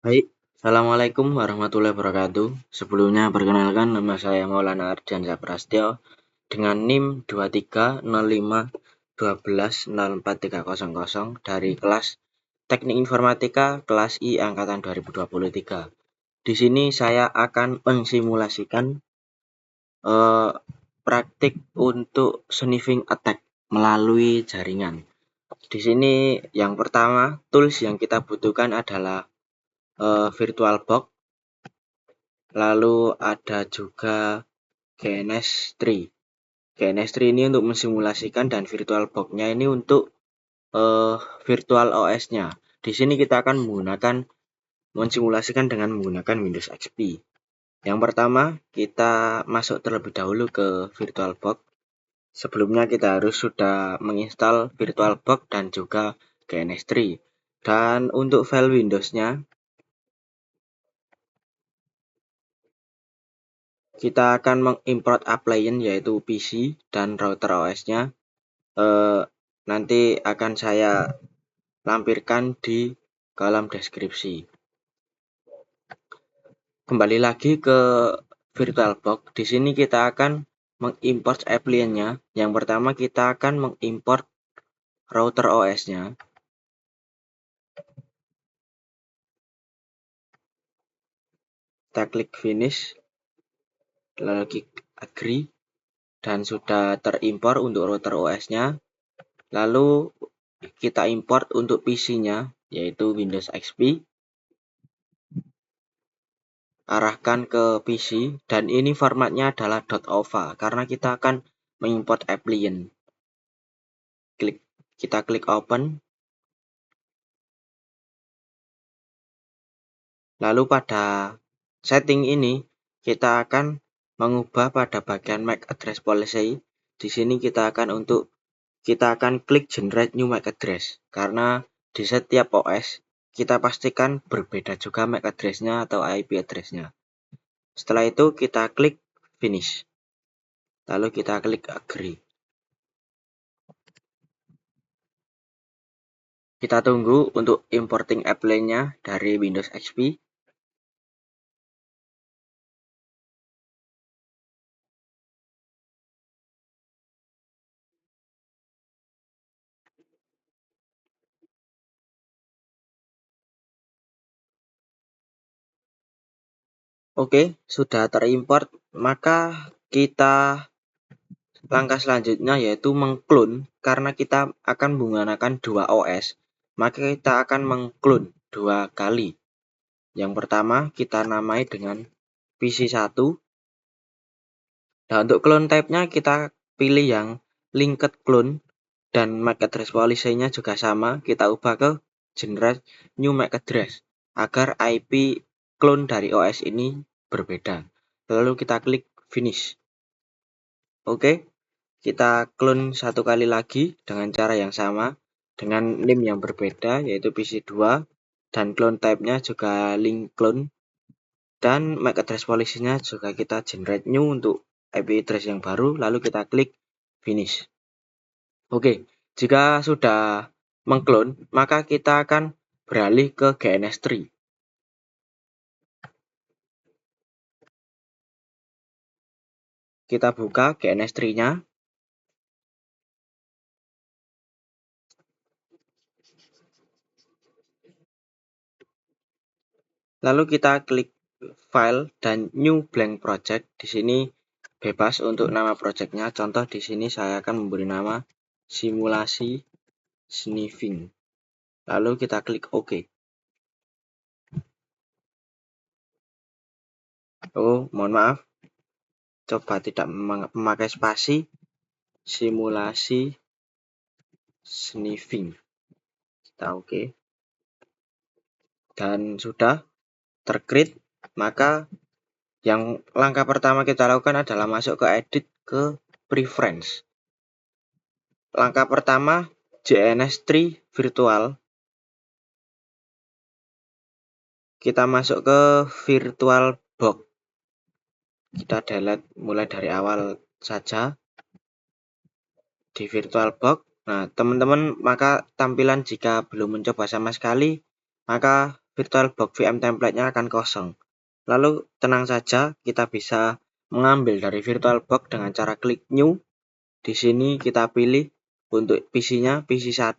Baik, Assalamualaikum warahmatullahi wabarakatuh. Sebelumnya perkenalkan nama saya Maulana Ardiansyah Prastyo dengan NIM 230512114300 dari kelas Teknik Informatika kelas I angkatan 2023. Di sini saya akan mensimulasikan praktik untuk sniffing attack melalui jaringan. Di sini yang pertama tools yang kita butuhkan adalah VirtualBox. Lalu ada juga GNS3. GNS3 ini untuk mensimulasikan dan VirtualBox-nya ini untuk virtual OS-nya. Di sini kita akan mensimulasikan dengan menggunakan Windows XP. Yang pertama, kita masuk terlebih dahulu ke VirtualBox. Sebelumnya kita harus sudah menginstal VirtualBox dan juga GNS3. Dan untuk file Windows-nya, kita akan mengimport appliance yaitu PC dan router OS-nya. Nanti akan saya lampirkan di kolom deskripsi. Kembali lagi ke VirtualBox. Di sini kita akan mengimport appliance-nya. Yang pertama kita akan mengimport router OS-nya. Kita klik finish, lalu klik agree, dan sudah terimpor untuk router OS-nya. Lalu kita import untuk PC-nya yaitu Windows XP. Arahkan ke PC dan ini formatnya adalah .ova karena kita akan mengimport appliance. Kita klik open. Lalu pada setting ini kita akan mengubah pada bagian MAC address policy. Di sini kita akan klik generate new MAC address karena di setiap OS kita pastikan berbeda juga MAC address-nya atau IP address-nya. Setelah itu kita klik finish. Lalu kita klik agree. Kita tunggu untuk importing appliance-nya dari Windows XP. Oke, sudah terimport, maka langkah selanjutnya yaitu mengklon. Karena kita akan menggunakan dua OS, maka kita akan mengklon dua kali. Yang pertama kita namai dengan PC1. Nah, untuk clone type-nya kita pilih yang linked clone dan MAC address policy-nya juga sama. Kita ubah ke generate new MAC address agar IP clone dari OS ini berbeda. Lalu kita klik finish. Oke, kita clone satu kali lagi dengan cara yang sama dengan name yang berbeda yaitu PC2 dan clone type-nya juga link clone dan MAC address policy-nya juga kita generate new untuk IP address yang baru, lalu kita klik finish. Oke, jika sudah mengklon, maka kita akan beralih ke GNS3. Kita buka GNS3-nya. Lalu kita klik file dan new blank project. Di sini bebas untuk nama projectnya. Contoh di sini saya akan memberi nama simulasi sniffing. Lalu kita klik OK. Oh, mohon maaf. Coba tidak memakai spasi. Simulasi sniffing. Kita OK. Dan sudah tercreate, maka yang langkah pertama kita lakukan adalah masuk ke edit ke preference. Langkah pertama GNS3 virtual. Kita masuk ke VirtualBox. Kita delete mulai dari awal saja di VirtualBox. Nah, teman-teman, maka tampilan jika belum mencoba sama sekali, maka VirtualBox VM template-nya akan kosong. Lalu tenang saja, kita bisa mengambil dari VirtualBox dengan cara klik New. Di sini kita pilih untuk PC-nya PC1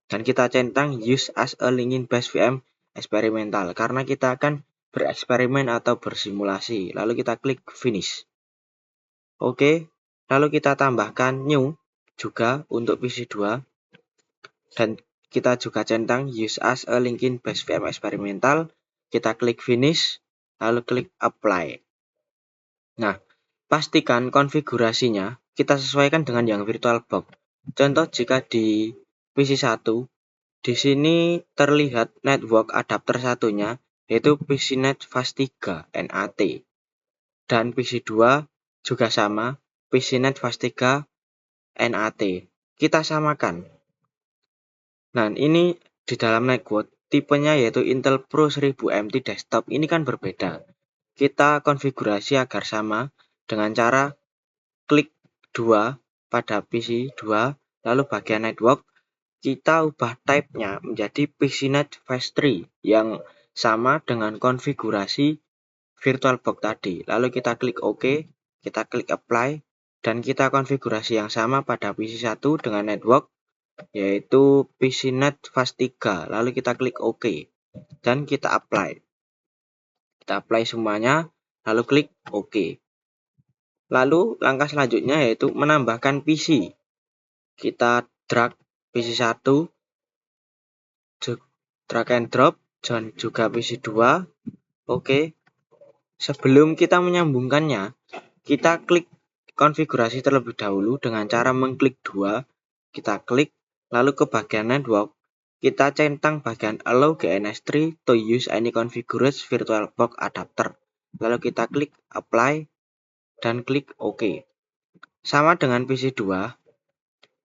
dan kita centang Use as a Linkin Bass VM Experimental karena kita akan bereksperimen atau bersimulasi. Lalu kita klik Finish. Oke, lalu kita tambahkan New juga untuk PC2 dan kita juga centang Use as a Linkin Bass VM Experimental. Kita klik Finish, lalu klik Apply. Nah, pastikan konfigurasinya kita sesuaikan dengan yang VirtualBox. Contoh jika di PC1, di sini terlihat network adapter satunya yaitu PCNet Fast 3 NAT. Dan PC2 juga sama, PCNet Fast 3 NAT. Kita samakan. Nah, ini di dalam network tipenya yaitu Intel Pro 1000 MT desktop. Ini kan berbeda. Kita konfigurasi agar sama dengan cara klik 2 pada PC 2, lalu bagian network kita ubah type-nya menjadi PCNet Fast 3 yang sama dengan konfigurasi VirtualBox tadi. Lalu kita klik OK, kita klik Apply, dan kita konfigurasi yang sama pada PC1 dengan network yaitu PCNet Fast 3. Lalu kita klik OK dan kita apply. Kita apply semuanya, lalu klik OK. Lalu langkah selanjutnya yaitu menambahkan PC. Kita drag PC1, drag and drop, dan juga PC2. Oke. Sebelum kita menyambungkannya, kita klik konfigurasi terlebih dahulu dengan cara mengklik 2. Kita klik, lalu ke bagian network, kita centang bagian Allow GNS3 to use any configured VirtualBox adapter. Lalu kita klik Apply dan klik OK. Sama dengan PC2,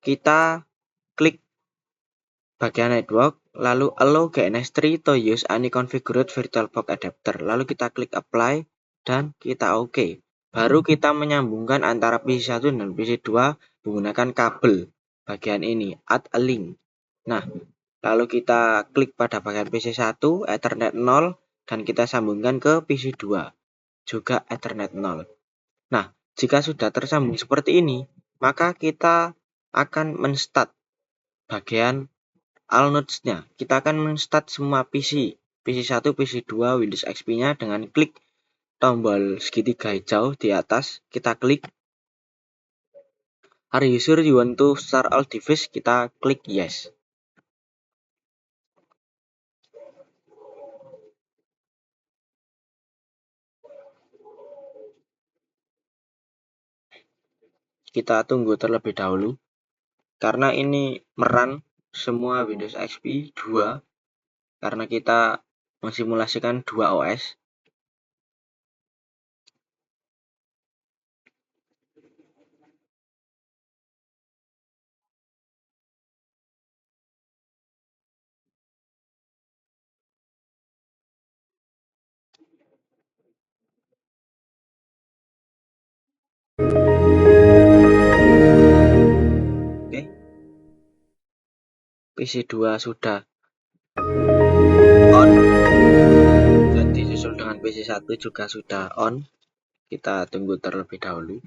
kita klik bagian network, lalu Allow GNS3 to use any configured VirtualBox adapter. Lalu kita klik Apply dan kita OK. Baru kita menyambungkan antara PC1 dan PC2 menggunakan kabel bagian ini, add a link. Nah, lalu kita klik pada bagian PC1, Ethernet 0, dan kita sambungkan ke PC2, juga Ethernet 0. Nah, jika sudah tersambung seperti ini, maka kita akan men-start bagian all nodes-nya. Kita akan men-start semua PC1, PC2, Windows XP-nya dengan klik tombol segitiga hijau di atas, kita klik Are you sure you want to start all device? Kita klik yes. Kita tunggu terlebih dahulu karena ini merun semua Windows XP 2 karena kita mensimulasikan 2 OS. Oke. PC2 sudah on dan disusul dengan PC1 juga sudah on. Kita tunggu terlebih dahulu.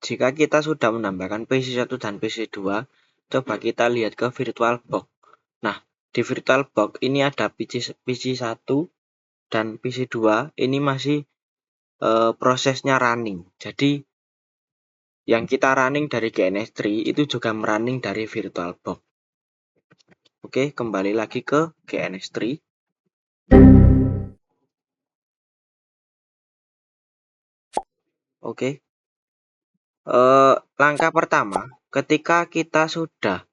Jika kita sudah menambahkan PC1 dan PC2, coba kita lihat ke VirtualBox. Nah, di VirtualBox ini ada PC1 dan PC2, ini masih prosesnya running. Jadi, yang kita running dari GNS3 itu juga running dari VirtualBox. Oke, kembali lagi ke GNS3. Oke. Langkah pertama, ketika kita sudah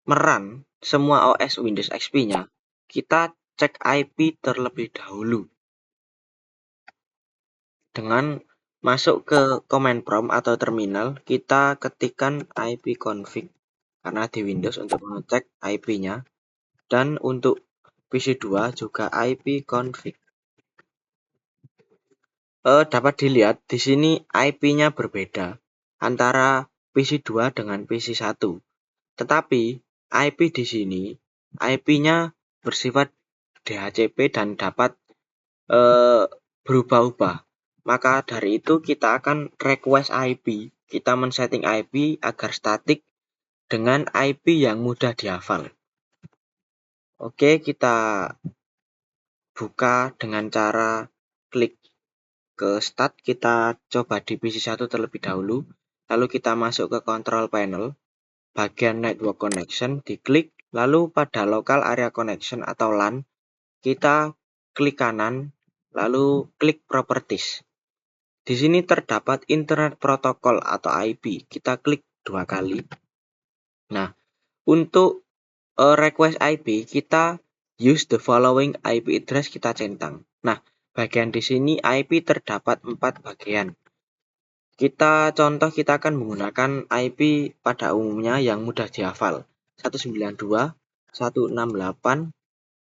merun semua OS Windows XP-nya, kita cek IP terlebih dahulu. Dengan masuk ke command prompt atau terminal, kita ketikkan ipconfig karena di Windows untuk mengecek IP-nya, dan untuk PC2 juga ipconfig. Dapat dilihat di sini IP-nya berbeda antara PC2 dengan PC1. Tetapi IP di sini IP-nya bersifat DHCP dan dapat berubah-ubah. Maka dari itu kita akan request IP. Kita men-setting IP agar statik dengan IP yang mudah dihafal. Oke, kita buka dengan cara klik ke start. Kita coba di PC1 terlebih dahulu. Lalu kita masuk ke control panel. Bagian network connection diklik. Lalu pada local area connection atau LAN, kita klik kanan. Lalu klik properties. Di sini terdapat internet protocol atau IP. Kita klik 2 kali. Nah, untuk request IP, kita use the following IP address, kita centang. Nah, bagian di sini IP terdapat 4 bagian. Kita akan menggunakan IP pada umumnya yang mudah dihafal. 192, 168,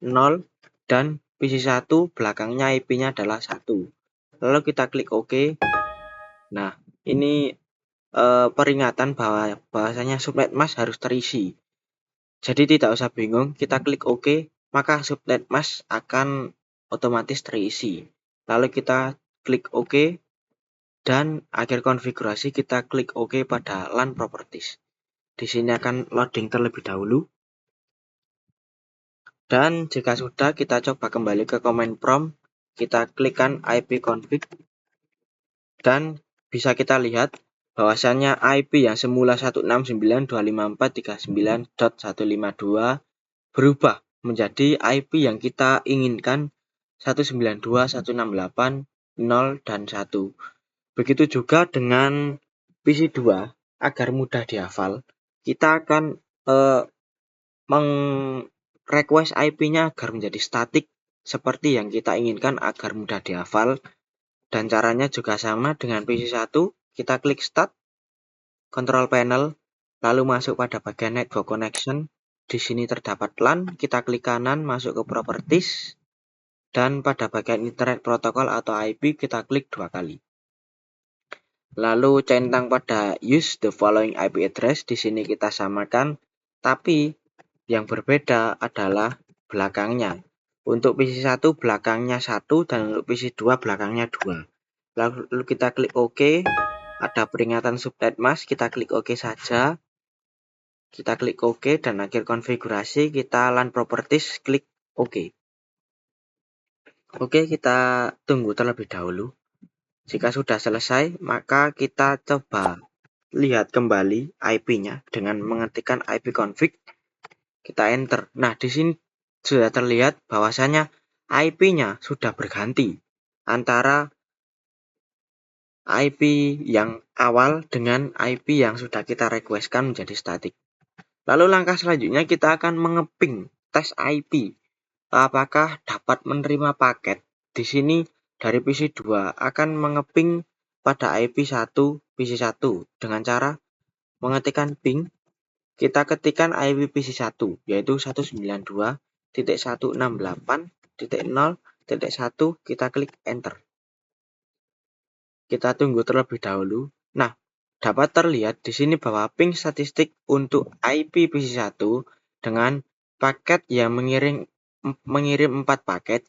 0, dan PC1 belakangnya IP-nya adalah 1. Lalu kita klik OK. Nah, ini peringatan bahwasanya subnet mask harus terisi. Jadi tidak usah bingung, kita klik OK, maka subnet mask akan otomatis terisi. Lalu kita klik OK, dan akhir konfigurasi kita klik OK pada LAN properties. Di sini akan loading terlebih dahulu. Dan jika sudah, kita coba kembali ke command prompt, kita klikkan ipconfig, dan bisa kita lihat bahwasannya IP yang semula 169.254.39.152 berubah menjadi IP yang kita inginkan 192.168.0 dan 1. Begitu juga dengan PC2, agar mudah dihafal, kita akan request IP-nya agar menjadi statik seperti yang kita inginkan agar mudah dihafal. Dan caranya juga sama dengan PC1, kita klik start, control panel, lalu masuk pada bagian network connection. Di sini terdapat LAN, kita klik kanan masuk ke properties, dan pada bagian internet protocol atau IP kita klik 2 kali. Lalu centang pada use the following IP address, di sini kita samakan, tapi yang berbeda adalah belakangnya. Untuk PC1 belakangnya 1 dan untuk PC2 belakangnya 2. Lalu kita klik OK, ada peringatan subnet mask, kita klik OK saja. Kita klik OK dan akhir konfigurasi, kita LAN properties, klik OK. Oke, kita tunggu terlebih dahulu. Jika sudah selesai, maka kita coba lihat kembali IP-nya dengan mengetikkan ipconfig. Kita enter. Nah, di sini sudah terlihat bahwasanya IP-nya sudah berganti antara IP yang awal dengan IP yang sudah kita requestkan menjadi statik. Lalu langkah selanjutnya kita akan mengeping tes IP. Apakah dapat menerima paket? Di sini dari PC2 akan mengeping pada IP1 PC1 dengan cara mengetikkan ping. Kita ketikkan IP PC1 yaitu 192.168.0.1, kita klik enter. Kita tunggu terlebih dahulu. Nah, dapat terlihat di sini bahwa ping statistik untuk IP PC1 dengan paket yang mengirim 4 paket,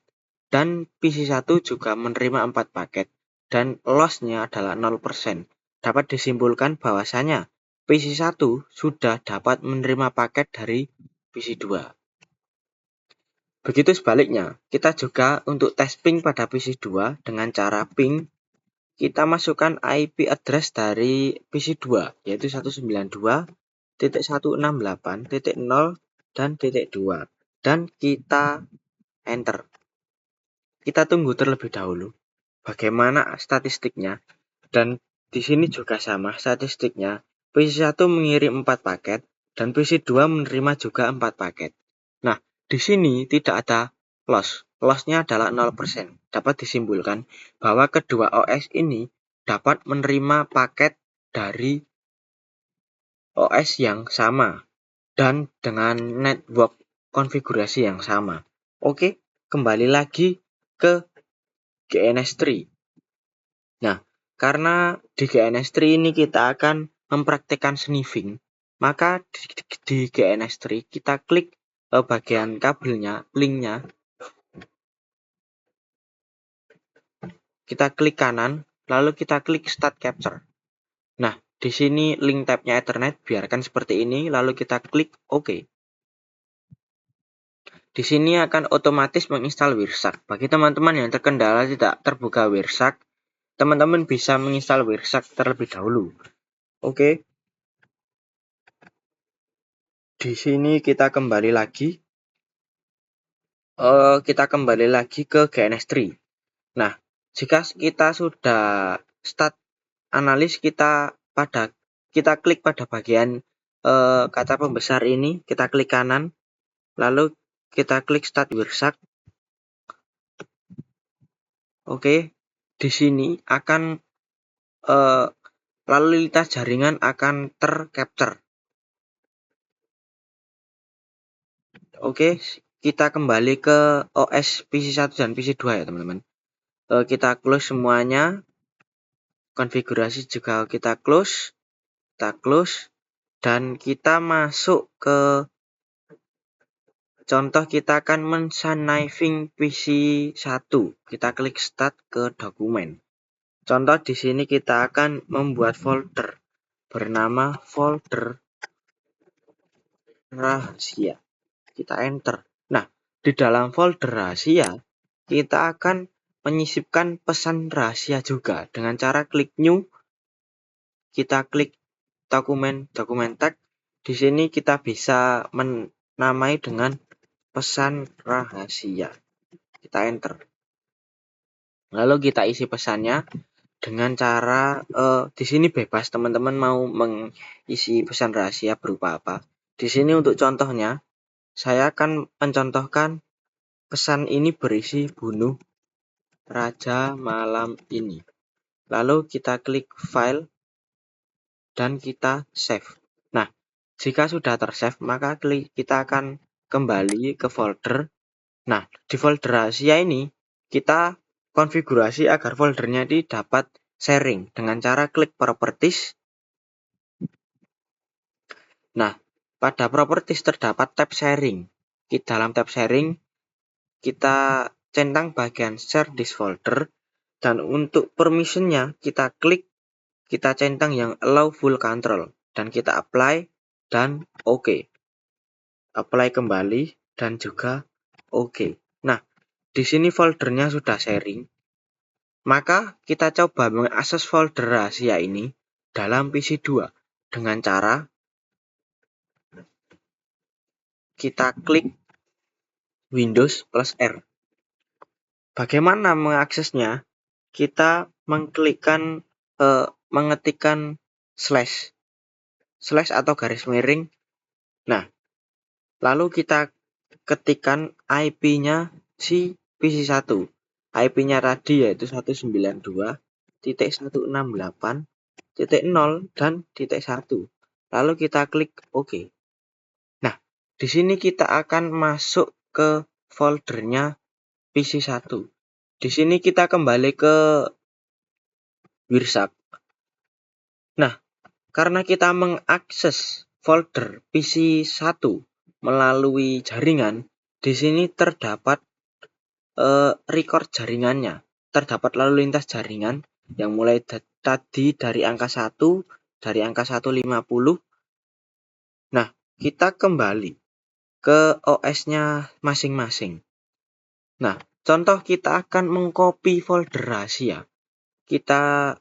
dan PC1 juga menerima 4 paket, dan loss-nya adalah 0%. Dapat disimpulkan bahwasanya PC1 sudah dapat menerima paket dari PC2. Begitu sebaliknya, kita juga untuk tes ping pada PC2 dengan cara ping. Kita masukkan IP address dari PC2 yaitu 192.168.0 dan .2, dan kita enter. Kita tunggu terlebih dahulu bagaimana statistiknya, dan di sini juga sama statistiknya. PC1 mengirim 4 paket dan PC2 menerima juga 4 paket. Nah, di sini tidak ada loss. Loss-nya adalah 0%. Dapat disimpulkan bahwa kedua OS ini dapat menerima paket dari OS yang sama dan dengan network konfigurasi yang sama. Oke, kembali lagi ke GNS3. Nah, karena di GNS3 ini kita akan mempraktikkan sniffing, maka di GNS3 kita klik bagian kabelnya, linknya, kita klik kanan, lalu kita klik Start Capture. Nah, di sini link tabnya Ethernet, biarkan seperti ini, lalu kita klik OK. Di sini akan otomatis menginstal Wireshark. Bagi teman-teman yang terkendala tidak terbuka Wireshark, teman-teman bisa menginstal Wireshark terlebih dahulu. Oke. Di sini kita kembali lagi. Kita kembali lagi ke GNS3. Nah, jika kita sudah start analis, kita klik pada bagian kata pembesar ini, kita klik kanan, lalu kita klik Start Wireshark. Oke, di sini akan lalu lintas jaringan akan tercapture. Oke, kita kembali ke OS PC1 dan PC2 ya teman-teman. Kita close semuanya. Konfigurasi juga kita close, dan kita masuk ke contoh. Kita akan men-snifing PC1. Kita klik start ke dokumen. Contoh di sini kita akan membuat folder bernama folder rahasia. Kita enter. Nah, di dalam folder rahasia kita akan menyisipkan pesan rahasia juga dengan cara klik new. Kita klik dokumen tag. Di sini kita bisa menamai dengan pesan rahasia. Kita enter. Lalu kita isi pesannya dengan cara di sini bebas teman-teman mau mengisi pesan rahasia berupa apa. Di sini untuk contohnya saya akan mencontohkan pesan ini berisi bunuh raja malam ini. Lalu kita klik file dan kita save. Nah, jika sudah tersave, maka kita akan kembali ke folder. Nah, di folder rahasia ini kita konfigurasi agar foldernya ini dapat sharing dengan cara klik properties. Nah, pada properties terdapat tab sharing. Di dalam tab sharing kita centang bagian share this folder, dan untuk permissionnya kita klik, kita centang yang allow full control dan kita apply dan OK. Apply kembali dan juga OK. Nah, di sini foldernya sudah sharing. Maka kita coba mengakses folder rahasia ini dalam PC2 dengan cara kita klik Windows plus R. Bagaimana mengaksesnya? Kita mengetikkan slash atau garis miring. Nah, lalu kita ketikkan IP-nya si PC1. IP-nya tadi yaitu 192.168.0 dan .1. Lalu kita klik OK. Nah, di sini kita akan masuk ke foldernya PC1. Di sini kita kembali ke Wireshark. Nah, karena kita mengakses folder PC1 melalui jaringan, di sini terdapat record jaringannya. Terdapat lalu lintas jaringan yang mulai tadi dari angka 1, dari angka 150. Nah, kita kembali ke OS-nya masing-masing. Nah, contoh kita akan mengcopy folder rahasia. Kita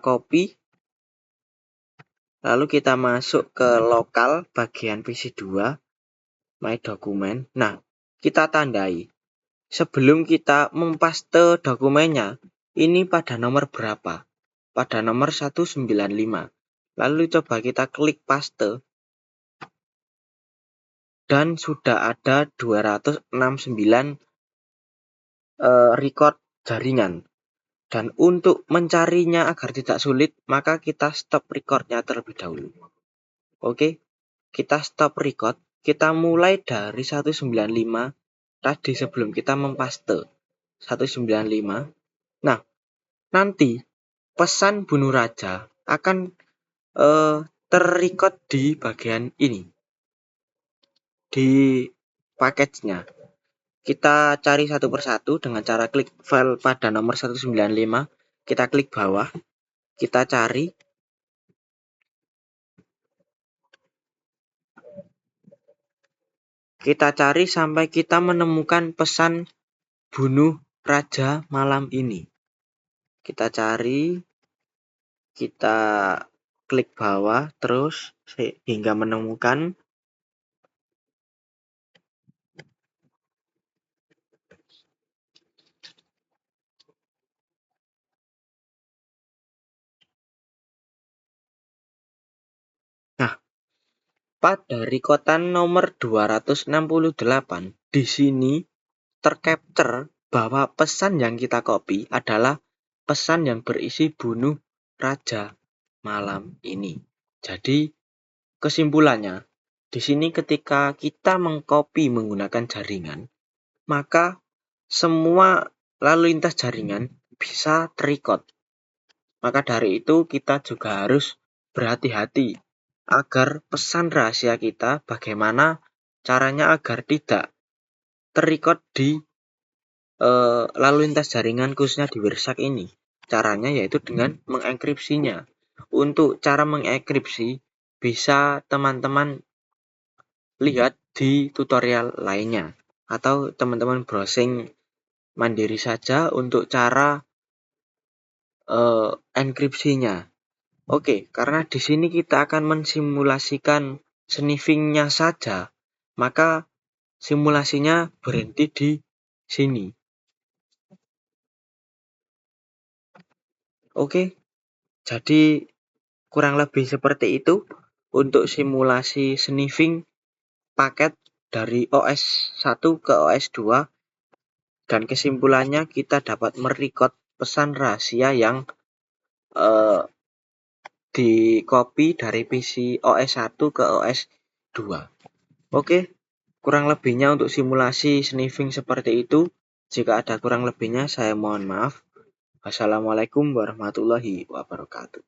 copy, lalu kita masuk ke lokal bagian PC2, my document. Nah, kita tandai. Sebelum kita mempaste dokumennya, ini pada nomor berapa? Pada nomor 195. Lalu coba kita klik paste. dan sudah ada 269 record jaringan. Dan untuk mencarinya agar tidak sulit, maka kita stop recordnya terlebih dahulu. Oke, kita stop record. Kita mulai dari 195 tadi sebelum kita mempaste 195. Nah, nanti pesan bunuh raja akan terrecord di bagian ini, di package-nya. Kita cari satu persatu dengan cara klik file pada nomor 195, kita klik bawah, kita cari. Kita cari sampai kita menemukan pesan bunuh raja malam ini. Kita cari, kita klik bawah terus hingga menemukan. Nah, pada rekotan nomor 268 di sini tercapture bahwa pesan yang kita copy adalah pesan yang berisi bunuh raja malam ini. Jadi kesimpulannya, di sini ketika kita mengcopy menggunakan jaringan, maka semua lalu lintas jaringan bisa terrecord. Maka dari itu kita juga harus berhati-hati agar pesan rahasia kita bagaimana caranya agar tidak terrecord di lalu lintas jaringan khususnya di Wirsak ini. Caranya yaitu dengan mengenkripsinya. Untuk cara mengenkripsi bisa teman-teman lihat di tutorial lainnya atau teman-teman browsing mandiri saja untuk cara enkripsinya. Oke, karena di sini kita akan mensimulasikan sniffing-nya saja, maka simulasinya berhenti di sini. Oke, jadi kurang lebih seperti itu untuk simulasi sniffing paket dari OS 1 ke OS 2, dan kesimpulannya kita dapat merecord pesan rahasia yang di copy dari PC OS 1 ke OS 2. Oke, kurang lebihnya untuk simulasi sniffing seperti itu. Jika ada kurang lebihnya saya mohon maaf. Wassalamualaikum warahmatullahi wabarakatuh.